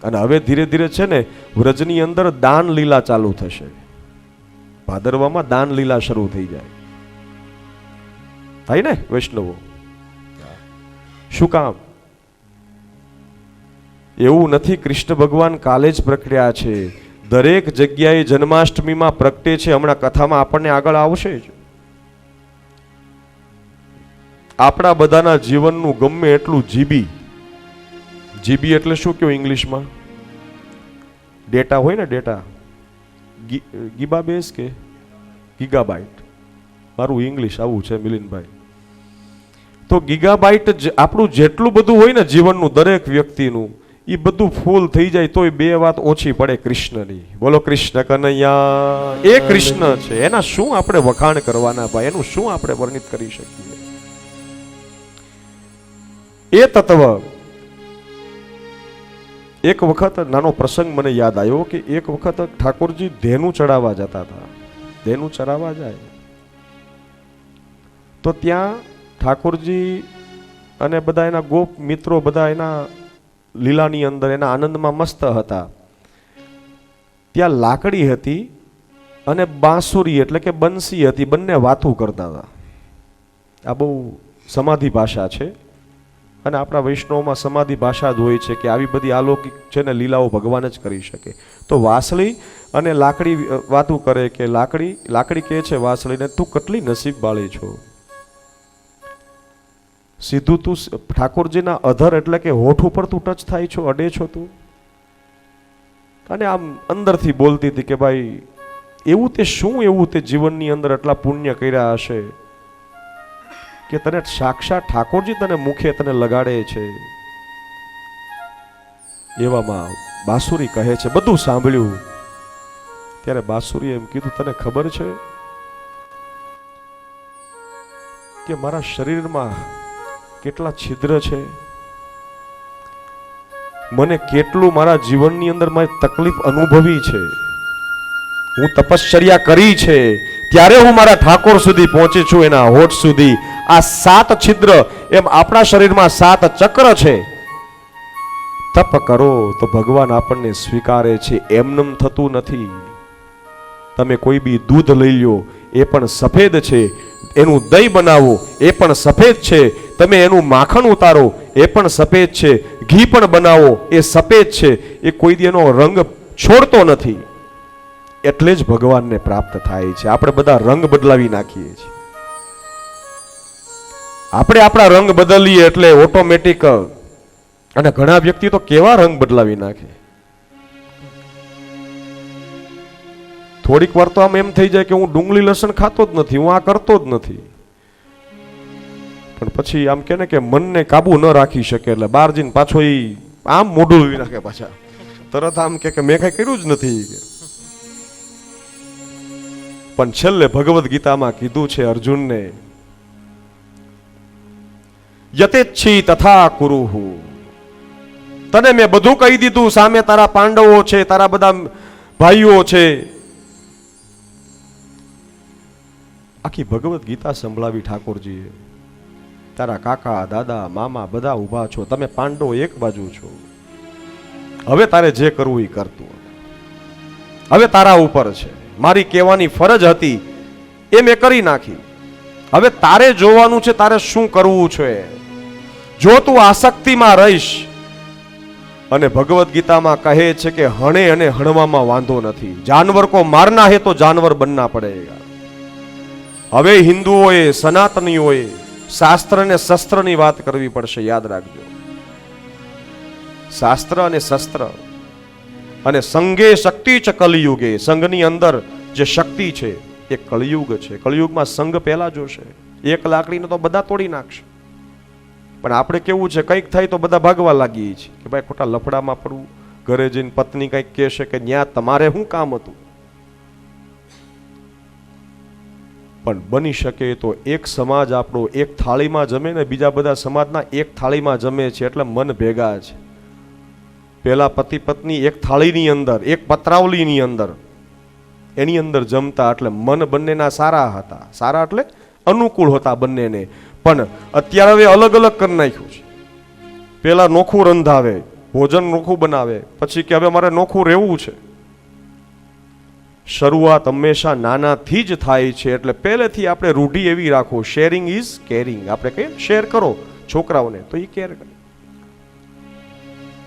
અને હવે ધીરે ધીરે છે ને વ્રજની અંદર દાન લીલા ચાલુ થશે. ભાદરવામાં દાન લીલા શરૂ થઈ જાય. થાય ને વૈષ્ણવો? શું કામ? એવું નથી કૃષ્ણ ભગવાન કાલે જ પ્રગટ્યા છે, દરેક જગ્યાએ જન્માષ્ટમીમાં પ્રગટે છે. હમણાં કથામાં આપણને આગળ આવશે જ. આપણા બધાના જીવનનું ગમે એટલું જીબી, જીબી એટલે શું કહ્યું ઇંગ્લિશમાં? ડેટા હોય ને, ડેટા ગીબાબેઝ કે ગીગાબાઇટ, મારું ઇંગ્લિશ આવું છે મિલિનભાઈ. તો ગીગાબાઇટ આપણું જેટલું બધું હોય ને જીવનનું દરેક વ્યક્તિનું, એ બધું ફૂલ થઈ જાય તોય બે વાત ઓછી પડે કૃષ્ણની. બોલો કૃષ્ણ કનૈયા. એ કૃષ્ણ છે, એના શું આપણે વખાણ કરવાના ભાઈ, એનું શું આપણે વર્ણિત કરી શકીએ? એ તત્વ. એક વખત નાનો પ્રસંગ મને યાદ આવ્યો કે એક વખત ઠાકોરજી ધેનું ચડાવવા જતા હતા. ધેનું ચરાવવા જાય તો ત્યાં ઠાકોરજી અને બધા એના ગોપ મિત્રો બધા એના લીલાની અંદર એના આનંદમાં મસ્ત હતા. ત્યાં લાકડી હતી અને બાંસુરી એટલે કે બંસી હતી, બંને વાતું કરતા હતા. આ બહુ સમાધિ ભાષા છે અને આપણા વૈષ્ણવમાં સમાધિ ભાષા જ હોય છે કે આવી બધી અલૌકિક છે ને લીલાઓ ભગવાન જ કરી શકે. તો વાસળી અને લાકડી વાતું કરે કે લાકડી કહે છે વાસળીને, તું કેટલી નસીબ વાળી છો. સીધું તું ઠાકોરજીના અધર એટલે કે હોઠ ઉપર તું ટચ થાય છો, અડે છો તું. અને આમ અંદરથી બોલતી હતી કે ભાઈ એવું તે શું, એવું તે જીવનની અંદર આટલા પુણ્ય કર્યા હશે કે તને સાક્ષાત ઠાકોરજી તને મુખે તને લગાડે છે. એવામાં બાસુરી કહે છે, બધું સાંભળ્યું. ત્યારે બાસુરી એમ કીધું, તને ખબર છે કે મારા શરીરમાં કેટલા છિદ્ર છે, મને કેટલું મારા જીવનની અંદર મારી તકલીફ અનુભવી છે, હું તપશ્ચર્યા કરી છે ત્યારે હું મારા ઠાકોર સુધી પહોંચી છું, એના હોઠ સુધી. આ 7 છિદ્ર, એમ આપણા શરીરમાં 7 ચક્ર છે. તપ કરો તો ભગવાન આપણને સ્વીકારે છે, એમનેમ થતું નથી. તમે કોઈ બી દૂધ લઈ લો, એ પણ સફેદ છે. એનું દહીં બનાવો, એ પણ સફેદ છે. તમે એનું માખણ ઉતારો, એ પણ સફેદ છે. ઘી પણ બનાવો, એ સફેદ છે. એ કોઈ દી એનો રંગ છોડતો નથી. એટલે જ ભગવાનને પ્રાપ્ત થાય છે. આપણે બધા રંગ બદલાવી નાખીએ છીએ. આપણે આપણા રંગ બદલીએ એટલે ઓટોમેટિક. અને ઘણા વ્યક્તિ તો કેવા રંગ બદલાવી નાખે. થોડીક વાર તો આમ એમ થઈ જાય કે હું ડુંગળી લસણ ખાતો જ નથી, હું આ કરતો જ નથી. પણ પછી આમ કે ને કે મનને કાબુ ન રાખી શકે એટલે બહાર જઈને પાછો આમ મોઢું લઈ નાખે, પાછા તરત આમ કે મેં કઈ કર્યું જ નથી. પણ છેલ્લે ભગવદ્ ગીતામાં કીધું છે અર્જુનને, યતેચ્છી તથા કુરુહુ. તને મેં બધું કહી દીધું, સામે તારા પાંડવો છે, તારા બધા ભાઈઓ છે. આખી ભગવદ્ ગીતા સંભળાવી ઠાકોરજીએ. તારા કાકા દાદા મામા બધા ઊભા છો, તમે પાંડવો એક બાજુ છો. હવે તારે જે કરવું એ કરતું, હવે તારા ઉપર છે. મારી કહેવાની ફરજ હતી એ મેં કરી નાખી. હવે તારે જોવાનું છે તારે શું કરવું છે. જો તું આસક્તિમાં રહીશ, અને ભગવદ્ ગીતામાં કહે છે કે હણે અને હણવામાં વાંધો નથી, જાનવર કો મારના હે તો જાનવર બનના પડેગા. હવે હિન્દુઓએ સનાતનીઓએ શાસ્ત્ર અને શસ્ત્રની વાત કરવી પડશે. યાદ રાખજો, શાસ્ત્ર અને શસ્ત્ર. અને સંગે શક્તિ ચ કલિયુગે. સંઘની અંદર જે શક્તિ છે એ કળિયુગ છે. કળિયુગમાં સંઘ પહેલા જોશે. એક લાકડીને તો બધા તોડી નાખશે. પણ આપણે કેવું છે, કંઈક થાય તો બધા ભાગવા લાગીએ છીએ કે ભાઈ ખોટા લફડામાં પડવું. ઘરે જઈને પત્ની કંઈક કહેશે કે ન્યા તમારે શું કામ હતું. પણ બની શકે તો એક સમાજ આપણો એક થાળીમાં જમે ને બીજા બધા સમાજના એક થાળીમાં જમે છે, એટલે મન ભેગા છે. પેલા પતિ પત્ની એક થાળીની અંદર, એક પતરાવલીની અંદર, એની અંદર જમતા, એટલે મન બંનેના સારા હતા. સારા એટલે અનુકૂળ હતા બંનેને. પણ અત્યારે હવે અલગ અલગ કરી નાખ્યું છે. પેલા નોખું રંધાવે, ભોજન નોખું બનાવે, પછી કે હવે મારે નોખું રહેવું છે. શરૂઆત હંમેશા નાનાથી જ થાય છે. એટલે પહેલેથી આપણે રૂઢિ એવી રાખો, શેરિંગ ઇઝ કેરિંગ. આપણે કહીએ શેર કરો છોકરાઓને તો એ કેર કરે.